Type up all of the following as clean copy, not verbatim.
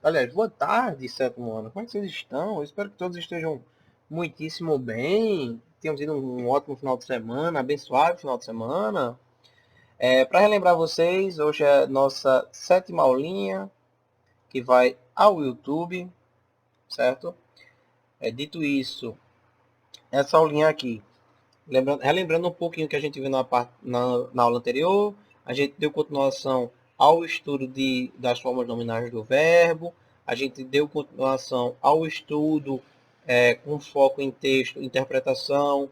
aliás, boa tarde, sétimo ano. Como é que vocês estão? Eu espero que todos estejam muitíssimo bem. Tenham tido um ótimo final de semana, abençoado final de semana. Para relembrar vocês, hoje é nossa sétima aulinha que vai ao YouTube, certo? Dito isso, essa aulinha aqui, relembrando um pouquinho que a gente viu na aula anterior, a gente deu continuação ao estudo das formas nominais do verbo, a gente deu continuação ao estudo com foco em texto, interpretação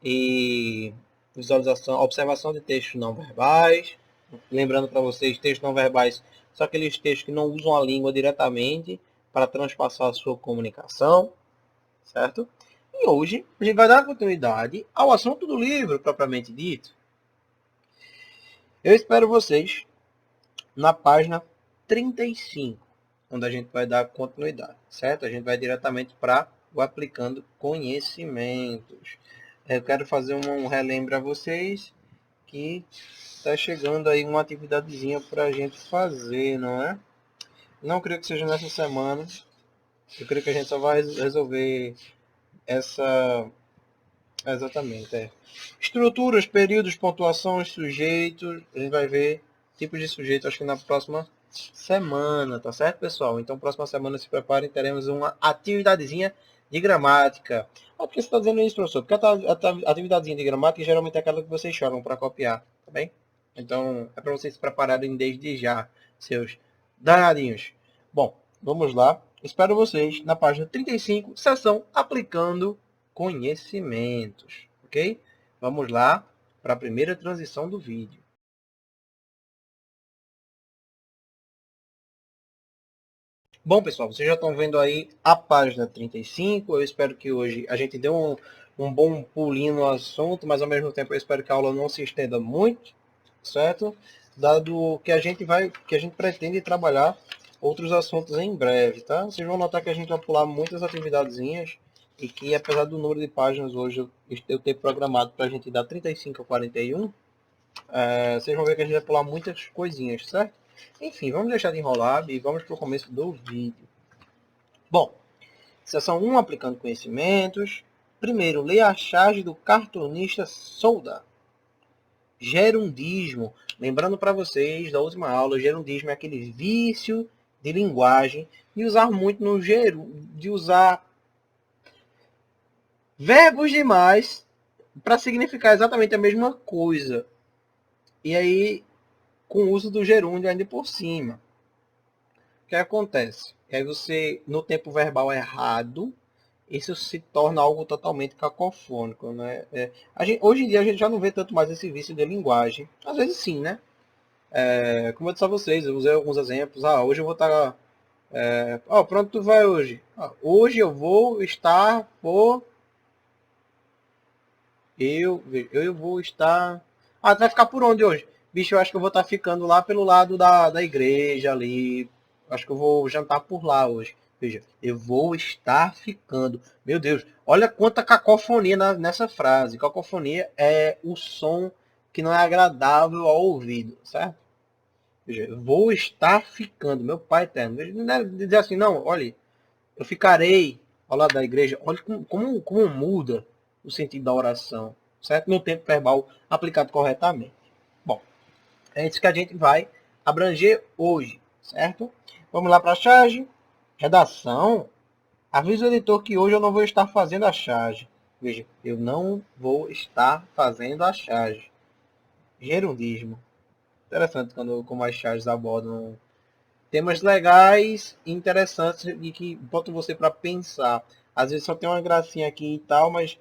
e visualização, observação de textos não verbais. Lembrando para vocês, textos não verbais são aqueles textos que não usam a língua diretamente para transpassar a sua comunicação, certo? E hoje a gente vai dar continuidade ao assunto do livro propriamente dito. Eu espero vocês na página 35, onde a gente vai dar continuidade, certo? A gente vai diretamente para o aplicando conhecimentos. Eu quero fazer um relembro a vocês que está chegando aí uma atividadezinha para a gente fazer, não é? Não creio que seja nessa semana. Eu creio que a gente só vai resolver essa. Exatamente, Estruturas, períodos, pontuações, sujeitos. A gente vai ver tipos de sujeito, acho que na próxima semana, tá certo, pessoal? Então, próxima semana, se preparem, teremos uma atividadezinha de gramática. Por que você está dizendo isso, professor? Porque a atividadezinha de gramática geralmente é aquela que vocês choram para copiar, tá bem? Então, é para vocês se prepararem desde já, seus danadinhos. Bom, vamos lá. Espero vocês na página 35, seção Aplicando Conhecimentos, ok? Vamos lá para a primeira transição do vídeo. Bom, pessoal, vocês já estão vendo aí a página 35. Eu espero que hoje a gente dê um bom pulinho no assunto, mas ao mesmo tempo eu espero que a aula não se estenda muito, certo? Dado que a gente pretende trabalhar outros assuntos em breve, tá? Vocês vão notar que a gente vai pular muitas atividadezinhas e que apesar do número de páginas hoje eu ter programado para a gente dar 35 a 41, vocês vão ver que a gente vai pular muitas coisinhas, certo? Enfim, vamos deixar de enrolar e vamos para o começo do vídeo. Bom, seção 1, aplicando conhecimentos. Primeiro, leia a charge do cartunista Souda. Gerundismo. Lembrando para vocês da última aula, o gerundismo é aquele vício de linguagem de usar muito no de usar verbos demais para significar exatamente a mesma coisa. E aí, com o uso do gerúndio ainda por cima. O que acontece? E aí você, no tempo verbal errado, isso se torna algo totalmente cacofônico, né? Hoje em dia a gente já não vê tanto mais esse vício de linguagem. Às vezes sim, né? Como eu disse a vocês, eu usei alguns exemplos. Hoje eu vou estar... pronto, tu vai hoje. Hoje eu vou estar por... Eu vou estar... tu vai ficar por onde hoje? Bicho, eu acho que eu vou estar ficando lá pelo lado da igreja ali. Acho que eu vou jantar por lá hoje. Veja, eu vou estar ficando. Meu Deus, olha quanta cacofonia nessa frase. Cacofonia é o som que não é agradável ao ouvido, certo? Veja, eu vou estar ficando. Meu pai eterno. Veja, não deve dizer assim, não, olha, eu ficarei ao lado da igreja. Olha como muda o sentido da oração, certo? No tempo verbal aplicado corretamente. Bom, é isso que a gente vai abranger hoje, certo? Vamos lá para a charge. Redação. Avisa o editor que hoje eu não vou estar fazendo a charge. Veja, eu não vou estar fazendo a charge. Gerundismo. Interessante como as charges abordam temas legais e interessantes e que botam você para pensar. Às vezes só tem uma gracinha aqui e tal, mas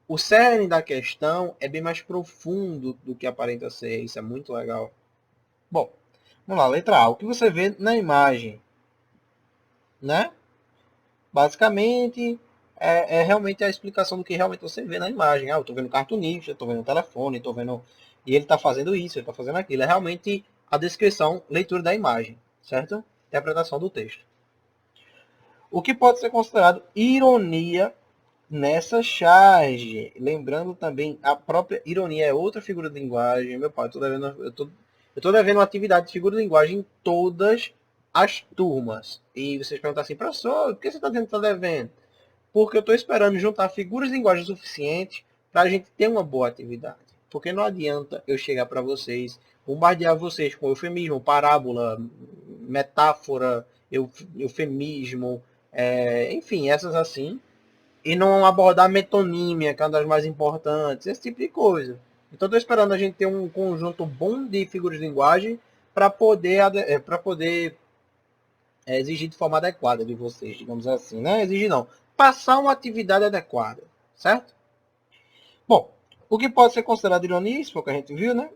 o cerne da questão é bem mais profundo do que aparenta ser. Isso é muito legal. Bom, vamos lá, letra A. O que você vê na imagem? Né? Basicamente, é realmente a explicação do que realmente você vê na imagem. Eu estou vendo cartunista, estou vendo telefone, estou vendo... E ele está fazendo isso, ele está fazendo aquilo. É realmente a descrição, leitura da imagem, certo? Interpretação do texto. O que pode ser considerado ironia nessa charge. Lembrando também, a própria ironia é outra figura de linguagem. Meu pai, eu tô devendo uma atividade de figura de linguagem em todas as turmas. E vocês perguntam assim, professor, por que você está dizendo que está devendo? Porque eu estou esperando juntar figuras de linguagem suficientes para a gente ter uma boa atividade. Porque não adianta eu chegar para vocês, bombardear vocês com eufemismo, parábola, metáfora, eufemismo, enfim, essas assim, e não abordar metonímia, que é uma das mais importantes, esse tipo de coisa. Então estou esperando a gente ter um conjunto bom de figuras de linguagem para poder exigir de forma adequada de vocês, digamos assim, né? Exigir não, passar uma atividade adequada, certo? Bom, o que pode ser considerado ironia, isso foi o que a gente viu, né?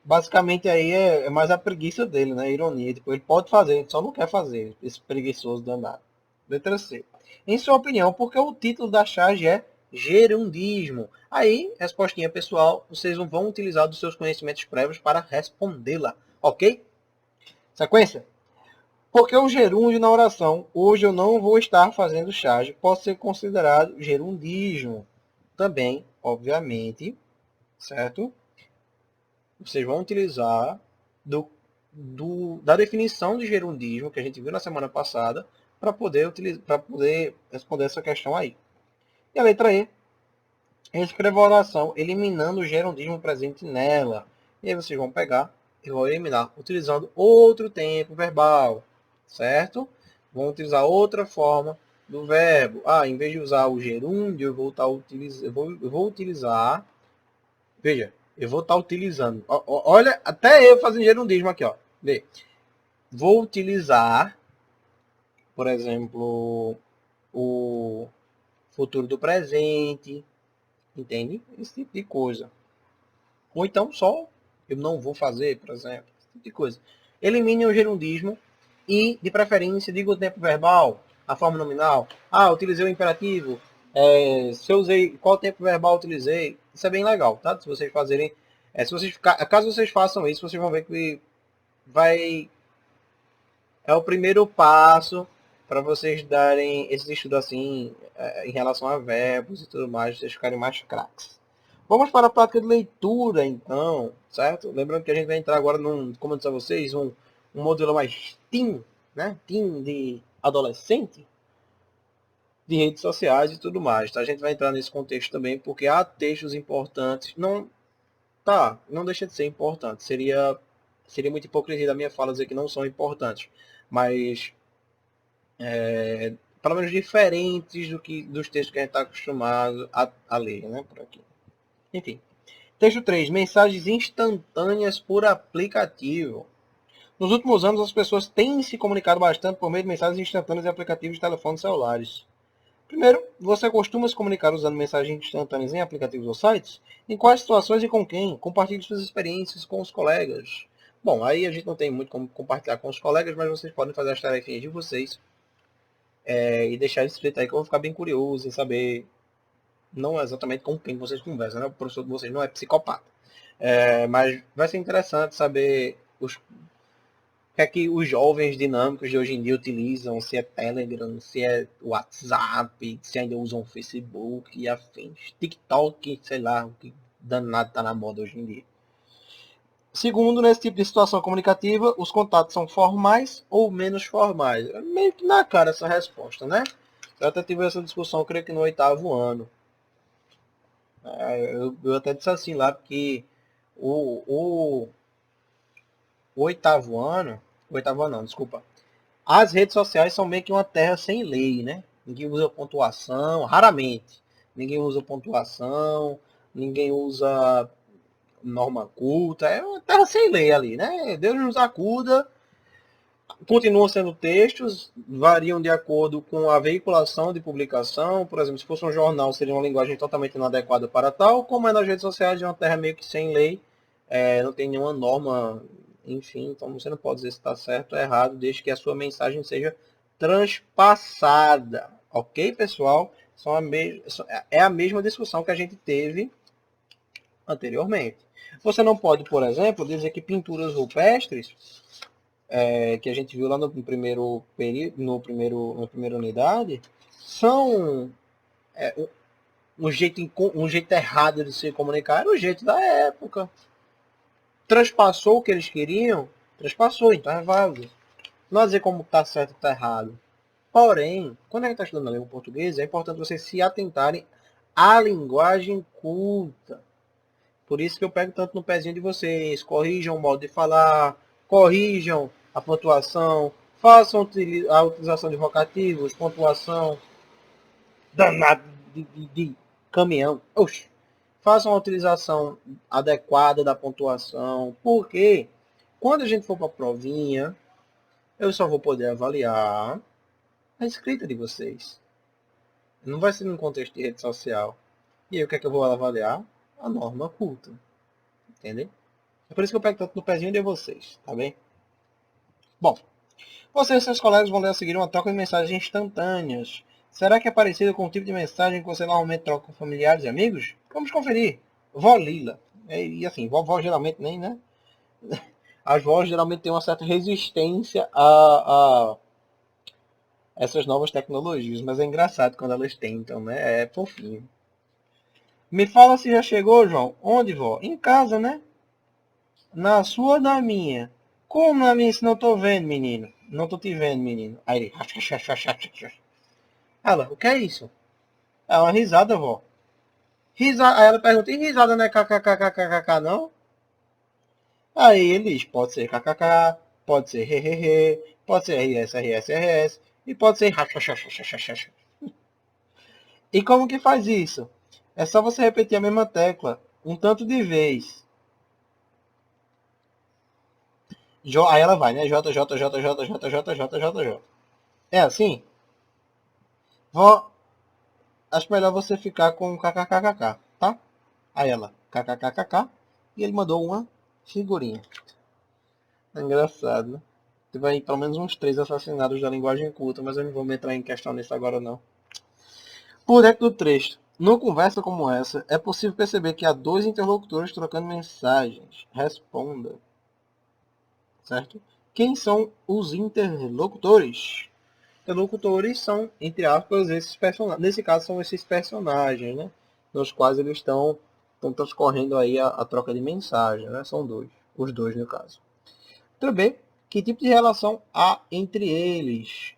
Basicamente aí é mais a preguiça dele, né? Ironia. Tipo, ele pode fazer, ele só não quer fazer, esse preguiçoso danado. Letra C. Em sua opinião, por que o título da charge é gerundismo? Aí, respostinha pessoal, vocês não vão utilizar dos seus conhecimentos prévios para respondê-la, ok? Sequência. Porque o gerúndio na oração, hoje eu não vou estar fazendo charge, pode ser considerado gerundismo. Também, obviamente, certo? Vocês vão utilizar da definição de gerundismo que a gente viu na semana passada para poder responder essa questão aí. E a letra E, escreva a oração eliminando o gerundismo presente nela. E aí vocês vão pegar e vão eliminar utilizando outro tempo verbal, certo? Vão utilizar outra forma do verbo. Em vez de usar o gerúndio, eu vou utilizar. Veja, eu vou estar utilizando. Olha, até eu fazendo gerundismo aqui, ó. Vê. Vou utilizar, por exemplo, o futuro do presente, entende? Esse tipo de coisa. Ou então só eu não vou fazer, por exemplo, esse tipo de coisa. Elimine o gerundismo e, de preferência, diga o tempo verbal, a forma nominal. Utilizei o imperativo. Se eu usei, qual tempo verbal utilizei? Isso é bem legal, tá? Se vocês fazerem, caso vocês façam isso, vocês vão ver que é o primeiro passo para vocês darem esse estudo assim, em relação a verbos e tudo mais, vocês ficarem mais craques. Vamos para a prática de leitura, então, certo? Lembrando que a gente vai entrar agora como eu disse a vocês, um modelo mais teen, né? Teen de adolescente, de redes sociais e tudo mais. Tá? A gente vai entrar nesse contexto também, porque há textos importantes. Não deixa de ser importante. Seria muita hipocrisia da minha fala dizer que não são importantes. Mas, pelo menos diferentes dos textos que a gente está acostumado a ler, né? Por aqui. Enfim. Texto 3. Mensagens instantâneas por aplicativo. Nos últimos anos, as pessoas têm se comunicado bastante por meio de mensagens instantâneas e aplicativos de telefones celulares. Primeiro, você costuma se comunicar usando mensagens instantâneas em aplicativos ou sites? Em quais situações e com quem? Compartilhe suas experiências com os colegas. Bom, aí a gente não tem muito como compartilhar com os colegas, mas vocês podem fazer as tarefinhas de vocês e deixar escrito aí que eu vou ficar bem curioso em saber não exatamente com quem vocês conversam, né? O professor de vocês não é psicopata. Mas vai ser interessante saber o que é que os jovens dinâmicos de hoje em dia utilizam, se é Telegram, se é WhatsApp, se ainda usam Facebook e afins. TikTok, sei lá, o que danado tá na moda hoje em dia. Segundo, nesse tipo de situação comunicativa, os contatos são formais ou menos formais. É meio que na cara essa resposta, né? Eu até tive essa discussão, creio que no 8º ano. Eu até disse assim lá, porque o, o 8º ano, 8º ano não, desculpa, as redes sociais são meio que uma terra sem lei, né? Ninguém usa pontuação, raramente. Ninguém usa pontuação, ninguém usa norma culta, é uma terra sem lei ali, né? Deus nos acuda, continuam sendo textos, variam de acordo com a veiculação de publicação. Por exemplo, se fosse um jornal, seria uma linguagem totalmente inadequada para tal, como é nas redes sociais, é uma terra meio que sem lei, não tem nenhuma norma, enfim, então você não pode dizer se está certo ou errado, desde que a sua mensagem seja transpassada. Ok, pessoal? É a mesma discussão que a gente teve anteriormente. Você não pode, por exemplo, dizer que pinturas rupestres que a gente viu lá no primeiro período, na primeira unidade, são um jeito errado de se comunicar, era o jeito da época. Transpassou o que eles queriam? Transpassou, então é válido. Não dizer como está certo ou está errado. Porém, quando a gente está estudando a língua portuguesa, é importante vocês se atentarem à linguagem culta. Por isso que eu pego tanto no pezinho de vocês. Corrijam o modo de falar, corrijam a pontuação, façam a utilização de vocativos, pontuação, danado de caminhão. Oxi. Façam a utilização adequada da pontuação, porque quando a gente for para a provinha, eu só vou poder avaliar a escrita de vocês. Não vai ser num contexto de rede social. E aí o que é que eu vou avaliar? A norma culta. Entendeu? É por isso que eu pego tanto no pezinho de vocês, tá bem? Bom, você e seus colegas vão ler a seguir uma troca de mensagens instantâneas. Será que é parecido com o tipo de mensagem que você normalmente troca com familiares e amigos? Vamos conferir. Vó Lila. E assim, vovó geralmente nem, né? As vós geralmente têm uma certa resistência a essas novas tecnologias, mas é engraçado quando elas tentam, né? É fofinho. Me fala se já chegou, João. Onde, vó? Em casa, né? Na sua ou na minha? Como na minha se não tô vendo, menino? Não tô te vendo, menino. Aí ele... Ela, o que é isso? É uma risada, vó. Aí ela pergunta, e risada não é kkkkkkk não? Aí ele diz, pode ser kkk, pode ser hehehe, pode ser rs, e pode ser E como que faz isso? É só você repetir a mesma tecla um tanto de vez. Aí ela vai, né? J, J, J, J, J, J, J, J, J. É assim? Vó, acho melhor você ficar com kkkk, tá? Aí ela, kkkk, e ele mandou uma figurinha. É engraçado, né? Teve aí pelo menos uns 3 assassinados da linguagem culta, mas eu não vou me entrar em questão nisso agora não. Por dentro do texto. Numa conversa como essa, é possível perceber que há 2 interlocutores trocando mensagens. Responda. Certo? Quem são os interlocutores? Interlocutores são, entre aspas, esses personagens. Nesse caso, são esses personagens, né? Nos quais eles estão transcorrendo aí a troca de mensagem, né? São dois. Os dois, no caso. Também, que tipo de relação há entre eles?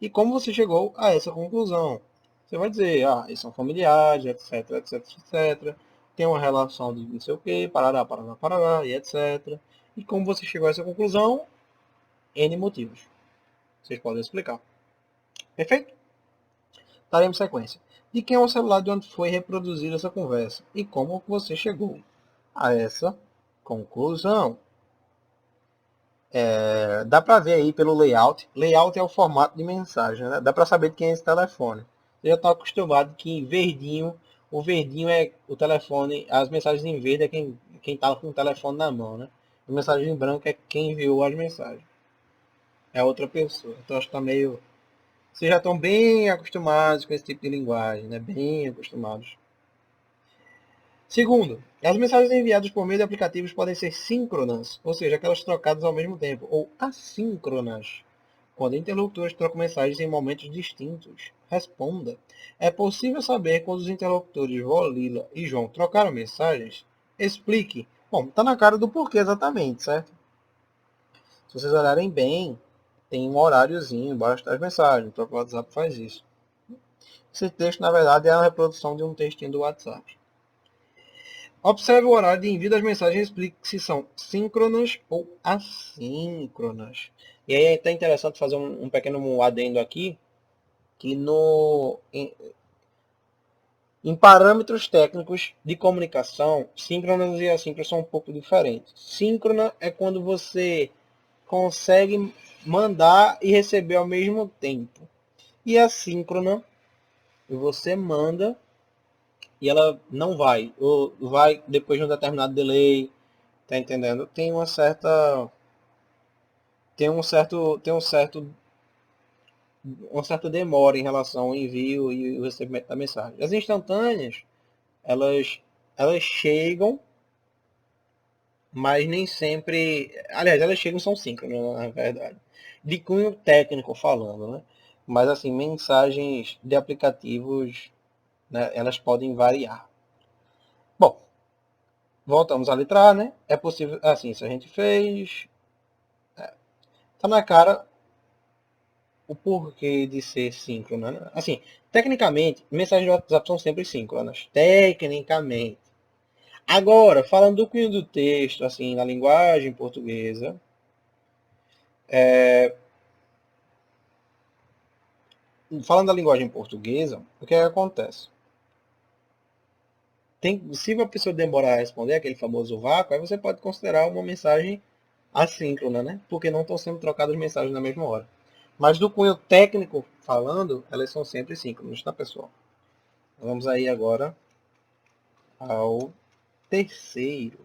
E como você chegou a essa conclusão? Você vai dizer, eles são familiares, etc, etc, etc. Tem uma relação de não sei o que, parará, parará, parará, e etc. E como você chegou a essa conclusão? N motivos. Vocês podem explicar. Perfeito? Daremos sequência. De quem é o celular de onde foi reproduzida essa conversa? E como você chegou a essa conclusão? Dá para ver aí pelo layout. Layout é o formato de mensagem, né? Dá para saber de quem é esse telefone. Você já está acostumado que em verdinho, o verdinho é o telefone, as mensagens em verde é quem está com o telefone na mão, né? A mensagem em branco é quem enviou as mensagens. É outra pessoa. Então acho que está meio... Vocês já estão bem acostumados com esse tipo de linguagem, né? Bem acostumados. Segundo, as mensagens enviadas por meio de aplicativos podem ser síncronas, ou seja, aquelas trocadas ao mesmo tempo, ou assíncronas, quando interlocutores trocam mensagens em momentos distintos. Responda. É possível saber quando os interlocutores Vó Lila e João trocaram mensagens? Explique. Bom, está na cara do porquê exatamente, certo? Se vocês olharem bem, tem um horáriozinho embaixo das mensagens. O próprio WhatsApp faz isso. Esse texto, na verdade, é a reprodução de um textinho do WhatsApp. Observe o horário de envio das mensagens e explique se são síncronas ou assíncronas. E aí é até interessante fazer um pequeno adendo aqui, que em parâmetros técnicos de comunicação, síncronas e assíncronas são um pouco diferentes. Síncrona é quando você consegue mandar e receber ao mesmo tempo. E assíncrona, você manda e ela não vai, ou vai depois de um determinado delay, tá entendendo? Uma certa demora em relação ao envio e o recebimento da mensagem. As instantâneas, elas, elas chegam, mas nem sempre, aliás, elas chegam e são síncronas, na verdade. De cunho técnico falando, né? Mas assim, mensagens de aplicativos, né, elas podem variar. Bom, Voltamos à letra A, né? É possível, assim, se a gente fez... Tá na cara o porquê de ser síncrona, né? Assim, tecnicamente, mensagens do WhatsApp são sempre síncronas. Tecnicamente. Agora, falando do cunho do texto, assim, na linguagem portuguesa, falando da linguagem portuguesa, o que é que acontece? Se a pessoa demorar a responder aquele famoso vácuo, aí você pode considerar uma mensagem assíncrona, né? Porque não estão sendo trocadas mensagens na mesma hora. Mas do cunho técnico falando, elas são sempre síncronas, tá, pessoal? Vamos aí agora ao terceiro.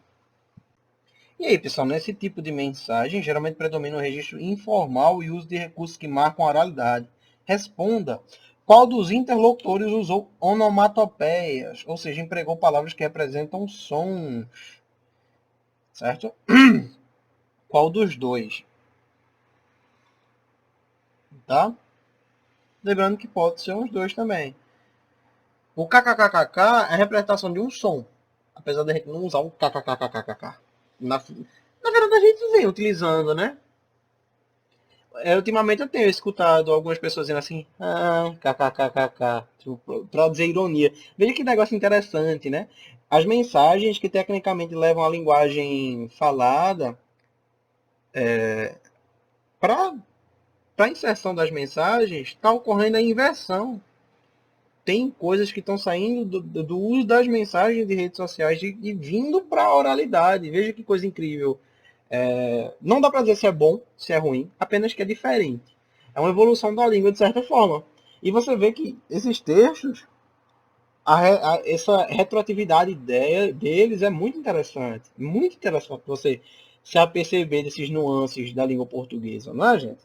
E aí, pessoal, nesse tipo de mensagem, geralmente predomina o registro informal e o uso de recursos que marcam a oralidade. Responda. Qual dos interlocutores usou onomatopeias, ou seja, empregou palavras que representam sons? Certo? Qual dos dois? Tá? Lembrando que pode ser os dois também. O kkkk é a representação de um som. Apesar de a gente não usar o kkkkkk. Na verdade, a gente vem utilizando, né? Ultimamente eu tenho escutado algumas pessoas dizendo assim, kkkk, tipo, pra dizer ironia. Veja que negócio interessante, né? As mensagens que tecnicamente levam a linguagem falada para a inserção das mensagens, está ocorrendo a inversão. Tem coisas que estão saindo do uso das mensagens de redes sociais e vindo para a oralidade. Veja que coisa incrível. Não dá para dizer se é bom, se é ruim, apenas que é diferente. É uma evolução da língua de certa forma. E você vê que esses textos, essa retroatividade deles é muito interessante. Muito interessante você se aperceber desses nuances da língua portuguesa, não é, gente?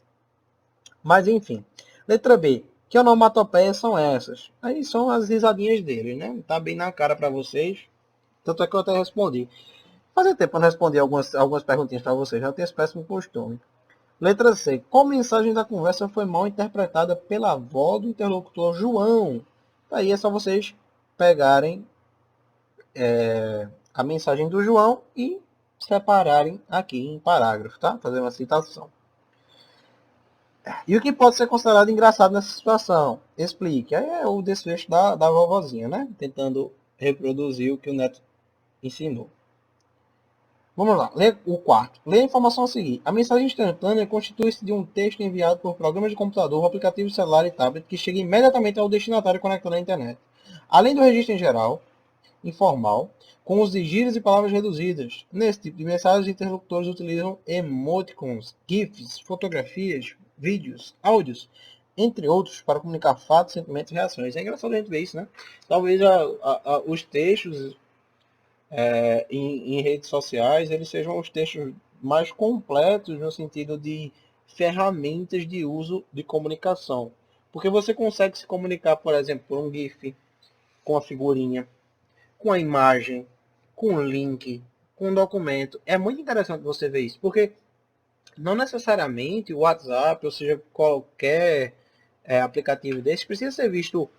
Mas enfim. Letra B. Que onomatopeias são essas? Aí são as risadinhas dele, né? Tá bem na cara para vocês. Tanto é que eu até respondi. Fazia tempo para responder algumas perguntinhas para vocês. Já tenho esse péssimo costume. Letra C. Qual mensagem da conversa foi mal interpretada pela avó do interlocutor João? Aí é só vocês pegarem a mensagem do João e separarem aqui em parágrafo, tá? Fazer uma citação. E o que pode ser considerado engraçado nessa situação? Explique. Aí é o desfecho da vovozinha, né? Tentando reproduzir o que o neto ensinou. Vamos lá. Lê o quarto. Lê a informação a seguir. A mensagem instantânea constitui-se de um texto enviado por programas de computador, aplicativo celular e tablet que chega imediatamente ao destinatário conectado à internet. Além do registro em geral, informal, com os de gírias e palavras reduzidas. Nesse tipo de mensagem, os interlocutores utilizam emoticons, GIFs, fotografias, vídeos, áudios, entre outros, para comunicar fatos, sentimentos e reações. É engraçado a gente ver isso, né? Talvez os textos em redes sociais eles sejam os textos mais completos no sentido de ferramentas de uso de comunicação. Porque você consegue se comunicar, por exemplo, por um GIF, com a figurinha, com a imagem, com o link, com o documento. É muito interessante você ver isso, porque não necessariamente o WhatsApp, ou seja, qualquer aplicativo desse, precisa ser visto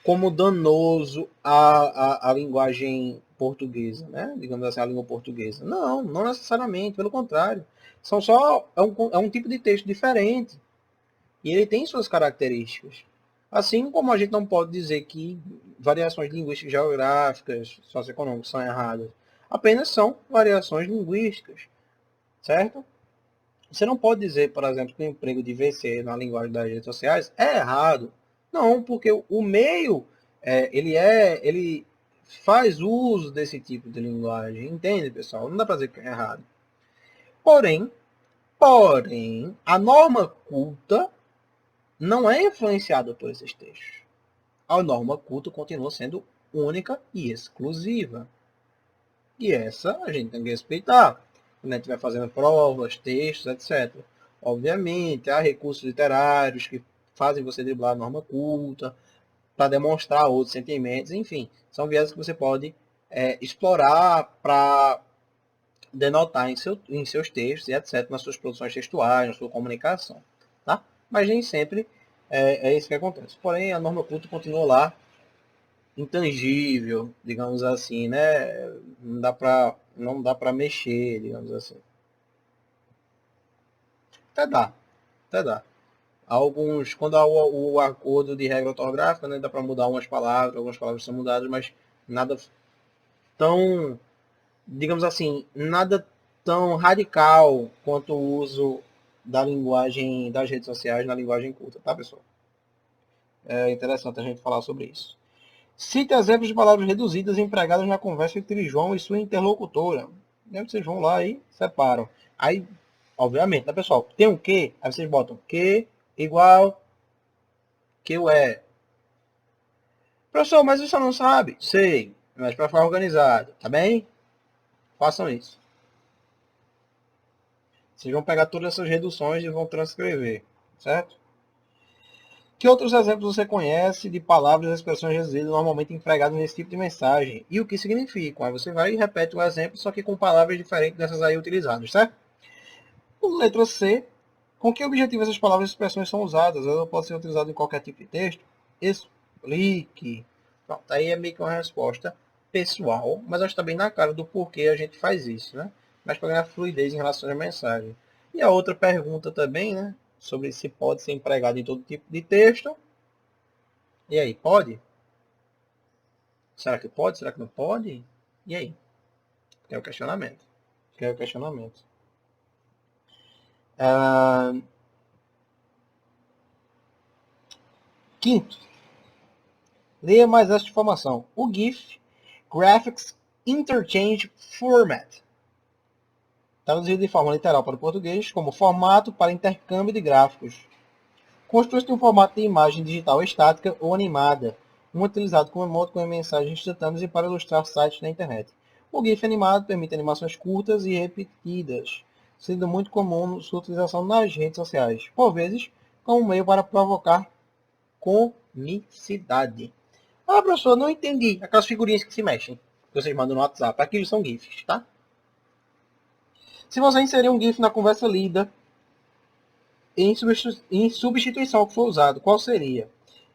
como danoso à linguagem portuguesa, né? Digamos assim, a língua portuguesa. Não, não necessariamente, pelo contrário. É um tipo de texto diferente. E ele tem suas características. Assim como a gente não pode dizer que variações linguísticas geográficas, socioeconômicas são erradas. Apenas são variações linguísticas, certo? Você não pode dizer, por exemplo, que o emprego de VC na linguagem das redes sociais é errado. Não, porque o meio, ele faz uso desse tipo de linguagem. Entende, pessoal? Não dá para dizer que é errado. Porém, a norma culta não é influenciada por esses textos. A norma culta continua sendo única e exclusiva. E essa a gente tem que respeitar. Quando a gente vai fazendo provas, textos, etc. Obviamente, há recursos literários que fazem você driblar a norma culta, para demonstrar outros sentimentos, enfim. São viés que você pode explorar para denotar em seus textos e etc., nas suas produções textuais, na sua comunicação. Tá? Mas nem sempre é isso que acontece. Porém, a norma culta continua lá intangível, digamos assim, né? Não dá para mexer, digamos assim. Até dá, até dá. Alguns, quando há o acordo de regra ortográfica, né, dá para mudar algumas palavras são mudadas, mas nada tão, digamos assim, nada tão radical quanto o uso da linguagem das redes sociais na linguagem culta, tá, pessoal? É interessante a gente falar sobre isso. Cite exemplos de palavras reduzidas empregadas na conversa entre João e sua interlocutora. Deve ser João lá e separam. Aí, obviamente, né, pessoal? Tem um que, aí vocês botam que igual que o é. Professor, mas você não sabe? Sei, mas para ficar organizado, tá bem? Façam isso. Vocês vão pegar todas essas reduções e vão transcrever, certo? Que outros exemplos você conhece de palavras e expressões reduzidas normalmente empregadas nesse tipo de mensagem? E o que significam? Aí você vai e repete o exemplo, só que com palavras diferentes dessas aí utilizadas, certo? Letra C. Com que objetivo essas palavras e expressões são usadas? Elas podem ser utilizadas em qualquer tipo de texto? Explique. Pronto, aí é meio que uma resposta pessoal, mas acho também na cara do porquê a gente faz isso, né? Mas para ganhar fluidez em relação à mensagem. E a outra pergunta também, né? Sobre se pode ser empregado em todo tipo de texto. E aí, pode? Será que pode? Será que não pode? E aí? Que é o questionamento. Que é o questionamento. Ah, quinto, leia mais esta informação. O GIF, Graphics Interchange Format, traduzido de forma literal para o português como formato para intercâmbio de gráficos. Constitui-se de um formato de imagem digital estática ou animada, utilizado como emote com mensagens instantâneas e para ilustrar sites na internet. O GIF animado permite animações curtas e repetidas, sendo muito comum sua utilização nas redes sociais, por vezes como meio para provocar comicidade. Ah, professor, não entendi. Aquelas figurinhas que se mexem, que vocês mandam no WhatsApp. Aquilo são GIFs, tá? Se você inserir um GIF na conversa lida, em substituição ao que for usado, qual seria?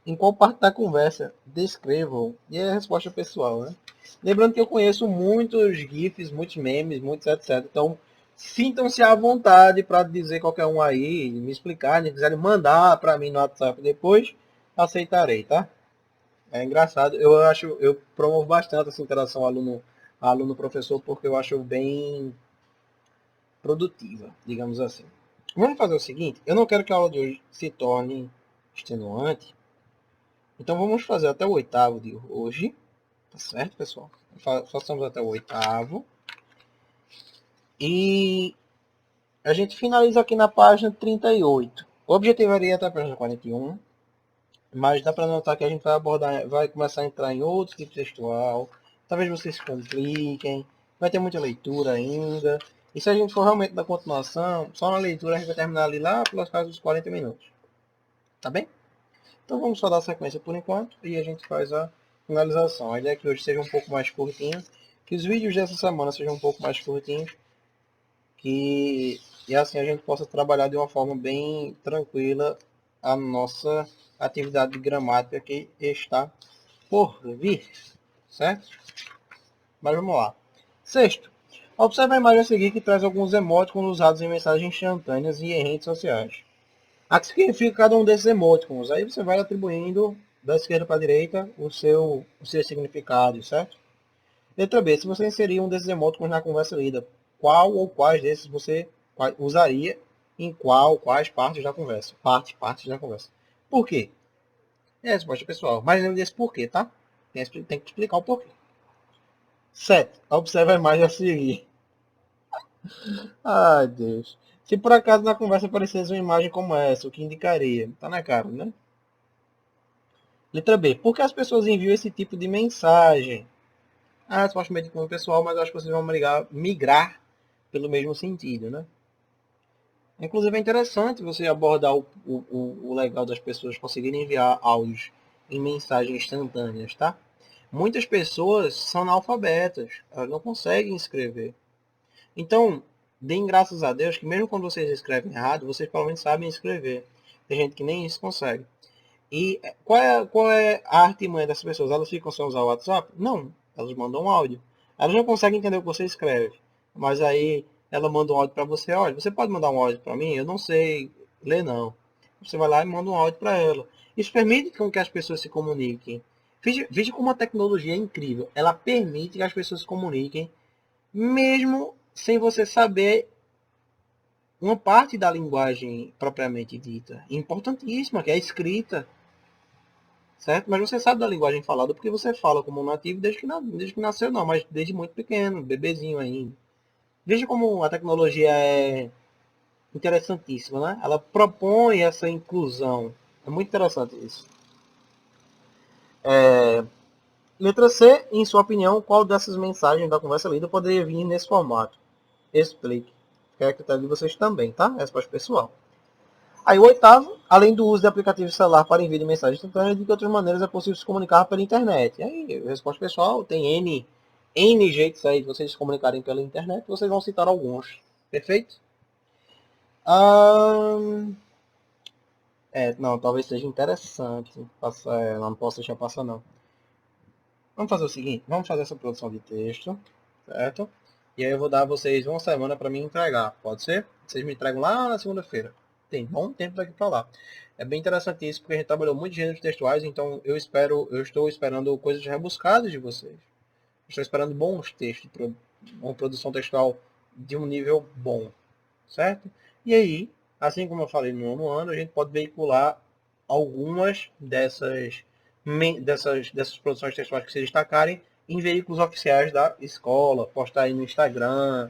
Em qual parte da conversa? Descrevam. E é a resposta pessoal, né? Lembrando que eu conheço muitos GIFs, muitos memes, muitos etc. Então, sintam-se à vontade para dizer qualquer um aí, me explicar, se quiserem mandar para mim no WhatsApp depois, aceitarei, tá? É engraçado. Eu promovo bastante essa interação aluno-professor porque eu acho bem produtiva, digamos assim. Vamos fazer o seguinte, eu não quero que a aula de hoje se torne extenuante, então vamos fazer até o oitavo de hoje, tá certo, pessoal? Façamos até o oitavo. E a gente finaliza aqui na página 38. O objetivo era ir até a página 41, mas dá para notar que a gente vai abordar, vai começar a entrar em outro tipo textual. Talvez vocês se compliquem, vai ter muita leitura ainda. E se a gente for realmente da continuação, só na leitura a gente vai terminar ali lá pelas casas dos 40 minutos. Tá bem? Então vamos só dar sequência por enquanto e a gente faz a finalização. A ideia é que hoje seja um pouco mais curtinho, que os vídeos dessa semana sejam um pouco mais curtinhos, que e assim a gente possa trabalhar de uma forma bem tranquila a nossa atividade de gramática que está por vir, certo? Mas vamos lá. Sexto, observe a imagem a seguir que traz alguns emoticons usados em mensagens instantâneas e em redes sociais. A que significa cada um desses emoticons? Aí você vai atribuindo da esquerda para a direita o seu significado, certo? Letra B, se você inserir um desses emoticons na conversa lida, qual ou quais desses você usaria em quais partes da conversa? Partes da conversa. Por quê? É a resposta pessoal. Mas lembre desse porquê, tá? Tem que explicar o porquê. 7. Observe a imagem a seguir. Ai, Deus. Se por acaso na conversa aparecesse uma imagem como essa, o que indicaria? Tá na cara, né? Letra B. Por que as pessoas enviam esse tipo de mensagem? A resposta meio de pessoal, mas eu acho que vocês vão migrar pelo mesmo sentido, né? Inclusive é interessante você abordar o legal das pessoas conseguirem enviar áudios em mensagens instantâneas, tá? Muitas pessoas são analfabetas, elas não conseguem escrever. Então, deem graças a Deus que mesmo quando vocês escrevem errado, vocês pelo menos sabem escrever. Tem gente que nem isso consegue. E qual é a artimanha dessas pessoas? Elas ficam sem usar o WhatsApp? Não, elas mandam um áudio. Elas não conseguem entender o que você escreve. Mas aí ela manda um áudio para você. Olha, você pode mandar um áudio para mim? Eu não sei ler não. Você vai lá e manda um áudio para ela. Isso permite com que as pessoas se comuniquem. Veja como a tecnologia é incrível. Ela permite que as pessoas se comuniquem mesmo sem você saber uma parte da linguagem propriamente dita. Importantíssima, que é a escrita. Certo? Mas você sabe da linguagem falada porque você fala como um nativo desde que nasceu, não, mas desde muito pequeno, bebezinho ainda. Veja como a tecnologia é interessantíssima, né? Ela propõe essa inclusão. É muito interessante isso. Letra C, em sua opinião, qual dessas mensagens da conversa lida poderia vir nesse formato? Explique. Quero que critério de vocês também, tá? Resposta pessoal. Aí o oitavo, além do uso de aplicativo celular para envio de mensagens instantâneas, de que outras maneiras é possível se comunicar pela internet? E aí, resposta pessoal, tem N jeitos aí de vocês se comunicarem pela internet, vocês vão citar alguns. Perfeito? Não, talvez seja interessante. Não posso deixar passar não. Vamos fazer o seguinte, vamos fazer essa produção de texto, certo? E aí eu vou dar a vocês uma semana para me entregar, pode ser? Vocês me entregam lá na segunda-feira. Tem bom tempo daqui para lá. É bem interessante isso, porque a gente trabalhou muito de gêneros textuais, então eu estou esperando coisas rebuscadas de vocês. Estou esperando bons textos, uma produção textual de um nível bom, certo? E aí, assim como eu falei no nono ano, a gente pode veicular algumas dessas produções textuais que se destacarem em veículos oficiais da escola, postar aí no Instagram,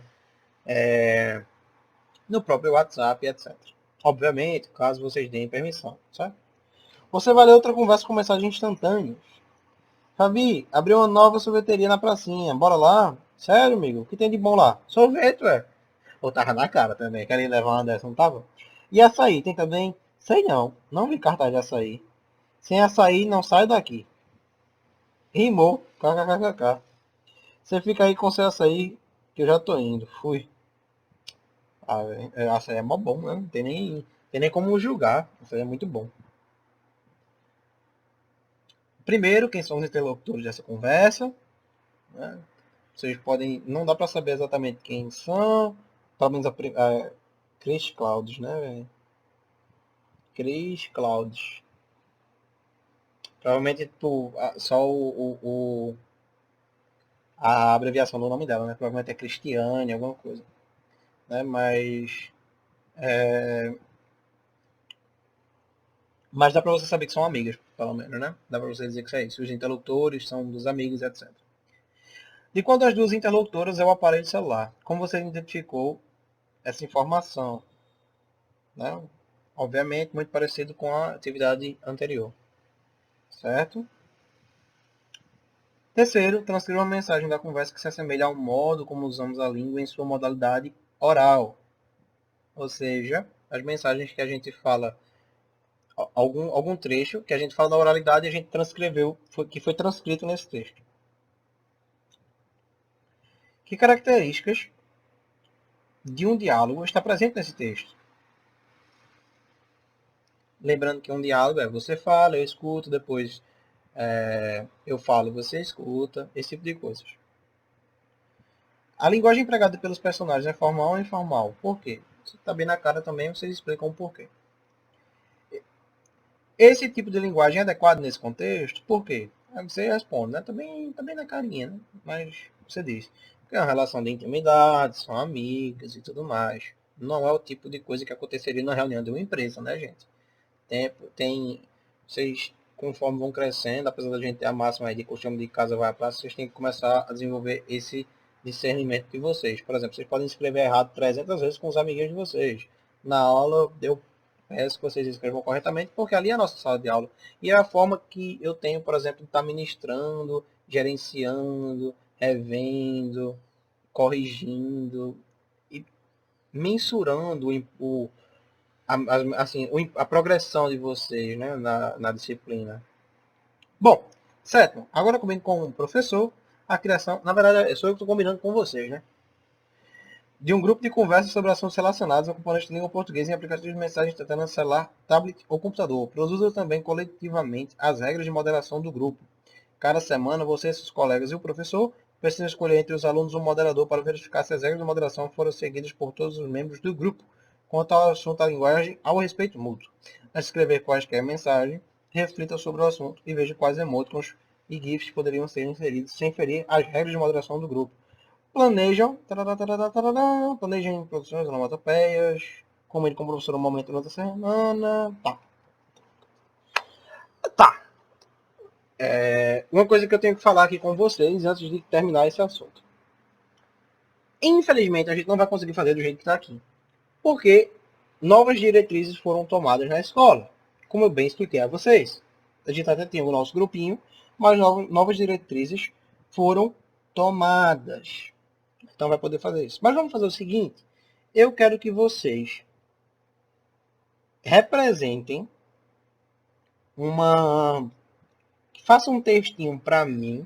no próprio WhatsApp, etc. Obviamente, caso vocês deem permissão, certo? Você vai ler outra conversa com mensagem instantânea. Fabi, abriu uma nova sorveteria na pracinha. Bora lá? Sério, amigo? O que tem de bom lá? Sorvete, ué. Ou tava na cara também. Queria levar uma dessa, não tava? E açaí, tem também? Sei não. Não vi cartaz de açaí. Sem açaí, não sai daqui. Rimou. KKKKK. Você fica aí com seu açaí, que eu já tô indo. Fui. Açaí é mó bom, né? Não tem nem como julgar. Açaí é muito bom. Primeiro, quem são os interlocutores dessa conversa, né? Vocês podem. Não dá para saber exatamente quem são. Pelo menos a Chris Clouds, né, velho? Chris Clouds. Provavelmente só a abreviação do nome dela, né? Provavelmente é Cristiane, alguma coisa. Né? Mas dá pra você saber que são amigas, pelo menos, né? Dá pra você dizer que é isso. Os interlocutores são dos amigos, etc. De qual das duas interlocutoras é o aparelho celular? Como você identificou essa informação? Né? Obviamente, muito parecido com a atividade anterior. Certo? Terceiro, transcreva uma mensagem da conversa que se assemelha ao modo como usamos a língua em sua modalidade oral. Ou seja, as mensagens que a gente fala, algum trecho que a gente fala da oralidade e a gente transcreveu, que foi transcrito nesse texto. Que características de um diálogo está presente nesse texto? Lembrando que um diálogo é você fala, eu escuto, depois eu falo, você escuta, esse tipo de coisas. A linguagem empregada pelos personagens é formal ou informal? Por quê? Isso está bem na cara também, vocês explicam o porquê. Esse tipo de linguagem é adequado nesse contexto? Por quê? Aí você responde, né? Também na carinha, né? Mas você diz que é uma relação de intimidade, são amigas e tudo mais. Não é o tipo de coisa que aconteceria na reunião de uma empresa, né, gente? Vocês, conforme vão crescendo, apesar da gente ter a máxima aí de costume de casa vai à praça, vocês têm que começar a desenvolver esse discernimento de vocês. Por exemplo, vocês podem escrever errado 300 vezes com os amiguinhos de vocês. Na aula, eu peço que vocês escrevam corretamente, porque ali é a nossa sala de aula. E é a forma que eu tenho, por exemplo, de estar ministrando, gerenciando, revendo, corrigindo e mensurando assim, a progressão de vocês, né, na disciplina. Bom, certo. Agora combino com o professor a criação. Na verdade, sou eu que estou combinando com vocês, né? de um grupo de conversa sobre assuntos relacionados ao componente de língua portuguesa em aplicativos de mensagem instantânea no celular, tablet ou computador. Produza também coletivamente as regras de moderação do grupo. Cada semana, você, seus colegas e o professor precisam escolher entre os alunos um moderador para verificar se as regras de moderação foram seguidas por todos os membros do grupo. Quanto ao assunto da linguagem, ao respeito mútuo. Antes de escrever quaisquer mensagens, reflita sobre o assunto e veja quais emoticons e GIFs poderiam ser inseridos sem ferir as regras de moderação do grupo. Planejem produções, onomatopeias, comente com o professor no momento durante a semana. Tá. Uma coisa que eu tenho que falar aqui com vocês antes de terminar esse assunto. Infelizmente, a gente não vai conseguir fazer do jeito que está aqui. Porque novas diretrizes foram tomadas na escola. Como eu bem expliquei a vocês. A gente até tem o nosso grupinho, mas novas diretrizes foram tomadas. Então vai poder fazer isso. Mas vamos fazer o seguinte. Eu quero que vocês representem façam um textinho para mim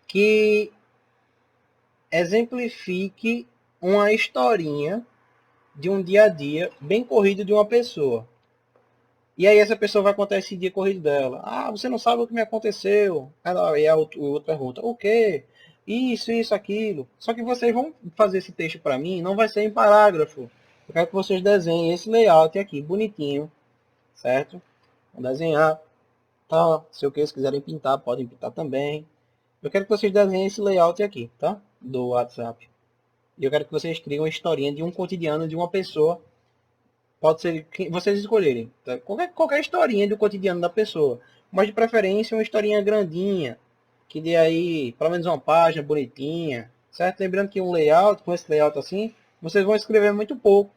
que exemplifique uma historinha de um dia a dia bem corrido de uma pessoa. E aí essa pessoa vai contar esse dia corrido dela. Ah, você não sabe o que me aconteceu. Aí o outro pergunta, o quê? Isso, aquilo. Só que vocês vão fazer esse texto para mim, não vai ser em parágrafo. Eu quero que vocês desenhem esse layout aqui, bonitinho, certo? Vão desenhar, tá? Se o que vocês quiserem pintar, podem pintar também. Eu quero que vocês desenhem esse layout aqui, tá? Do WhatsApp. E eu quero que vocês criem uma historinha de um cotidiano de uma pessoa. Pode ser quem vocês escolherem. Tá? Qualquer historinha do cotidiano da pessoa. Mas de preferência uma historinha grandinha. Que dê aí pelo menos uma página bonitinha. Certo? Lembrando que um layout, com esse layout assim, vocês vão escrever muito pouco.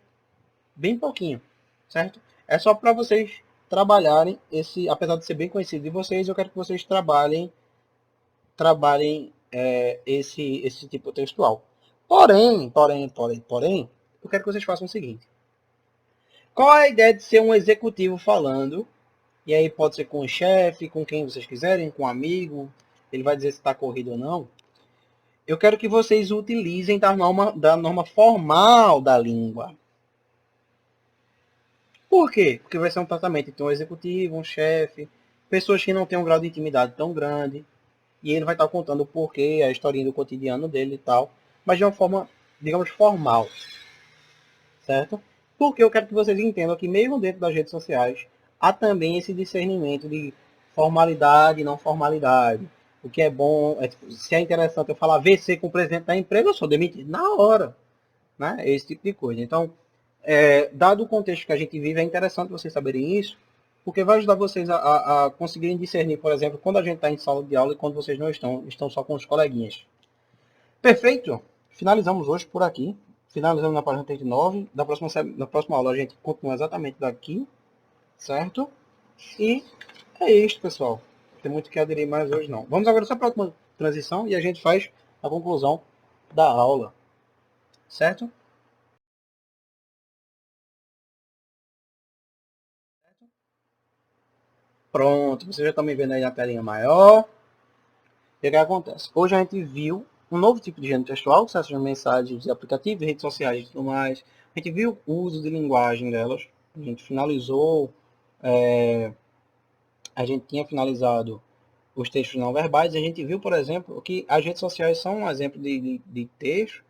Bem pouquinho. Certo? É só para vocês trabalharem esse, apesar de ser bem conhecido de vocês, eu quero que vocês trabalhem esse tipo textual. Porém, eu quero que vocês façam o seguinte. Qual é a ideia de ser um executivo falando? E aí pode ser com o chefe, com quem vocês quiserem, com um amigo. Ele vai dizer se está corrido ou não. Eu quero que vocês utilizem da norma formal da língua. Por quê? Porque vai ser um tratamento entre um executivo, um chefe, pessoas que não têm um grau de intimidade tão grande. E ele vai estar contando o porquê, a historinha do cotidiano dele e tal. Mas de uma forma, digamos, formal. Certo? Porque eu quero que vocês entendam que mesmo dentro das redes sociais, há também esse discernimento de formalidade e não formalidade. O que é bom, se é interessante eu falar VC com o presidente da empresa, eu sou demitido na hora. Né? Esse tipo de coisa. Então, dado o contexto que a gente vive, é interessante vocês saberem isso, porque vai ajudar vocês a conseguirem discernir, por exemplo, quando a gente está em sala de aula e quando vocês não estão só com os coleguinhas. Perfeito? Finalizamos hoje por aqui. Finalizando na página 39. Na próxima aula a gente continua exatamente daqui. Certo? E é isso, pessoal. Não tem muito que aderir mais hoje, não. Vamos agora só para a última transição e a gente faz a conclusão da aula. Certo? Pronto. Vocês já estão me vendo aí na telinha maior. E o que acontece? Hoje a gente viu um novo tipo de gênero textual, que são essas mensagens de aplicativos, redes sociais e tudo mais. A gente viu o uso de linguagem delas. A gente finalizou a gente tinha finalizado os textos não verbais, e a gente viu, por exemplo, que as redes sociais são um exemplo de texto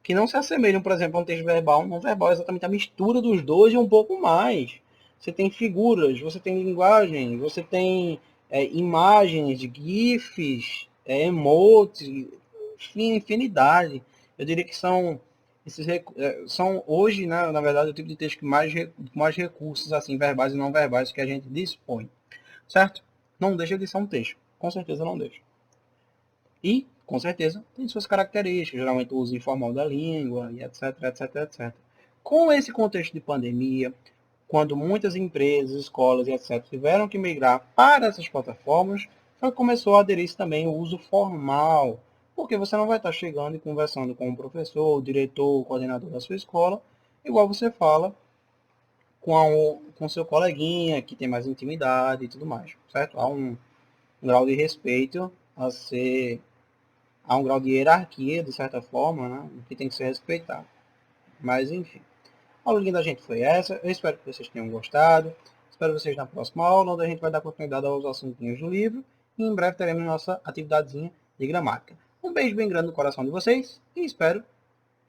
que não se assemelham, por exemplo, a um texto verbal. Um não verbal é exatamente a mistura dos dois e um pouco mais. Você tem figuras, você tem linguagem, você tem imagens, GIFs, emotes, enfim, infinidade. Eu diria que são hoje, né, na verdade, o tipo de texto que mais recursos assim verbais e não verbais que a gente dispõe. Certo? Não deixa de ser um texto. Com certeza não deixa. E, com certeza, tem suas características, geralmente o uso informal da língua, e etc. Com esse contexto de pandemia, quando muitas empresas, escolas e etc. tiveram que migrar para essas plataformas, foi que começou a aderir também o uso formal. Porque você não vai estar chegando e conversando com o professor, o diretor, o coordenador da sua escola, igual você fala com seu coleguinha, que tem mais intimidade e tudo mais, certo? Há um grau de respeito há um grau de hierarquia, de certa forma, né, que tem que ser respeitado. Mas, enfim. A aulinha da gente foi essa. Eu espero que vocês tenham gostado. Espero vocês na próxima aula, onde a gente vai dar continuidade aos assuntinhos do livro. E em breve teremos nossa atividadezinha de gramática. Um beijo bem grande no coração de vocês e espero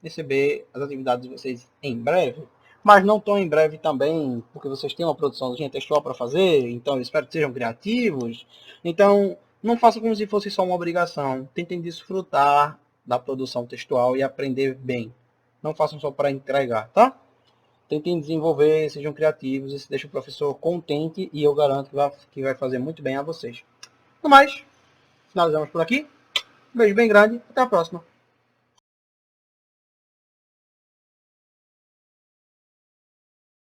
receber as atividades de vocês em breve. Mas não tão em breve também, porque vocês têm uma produçãozinha textual para fazer, então eu espero que sejam criativos. Então, não façam como se fosse só uma obrigação. Tentem desfrutar da produção textual e aprender bem. Não façam só para entregar, tá? Tentem desenvolver, sejam criativos, isso deixa o professor contente e eu garanto que vai fazer muito bem a vocês. No mais, finalizamos por aqui. Um beijo bem grande, até a próxima.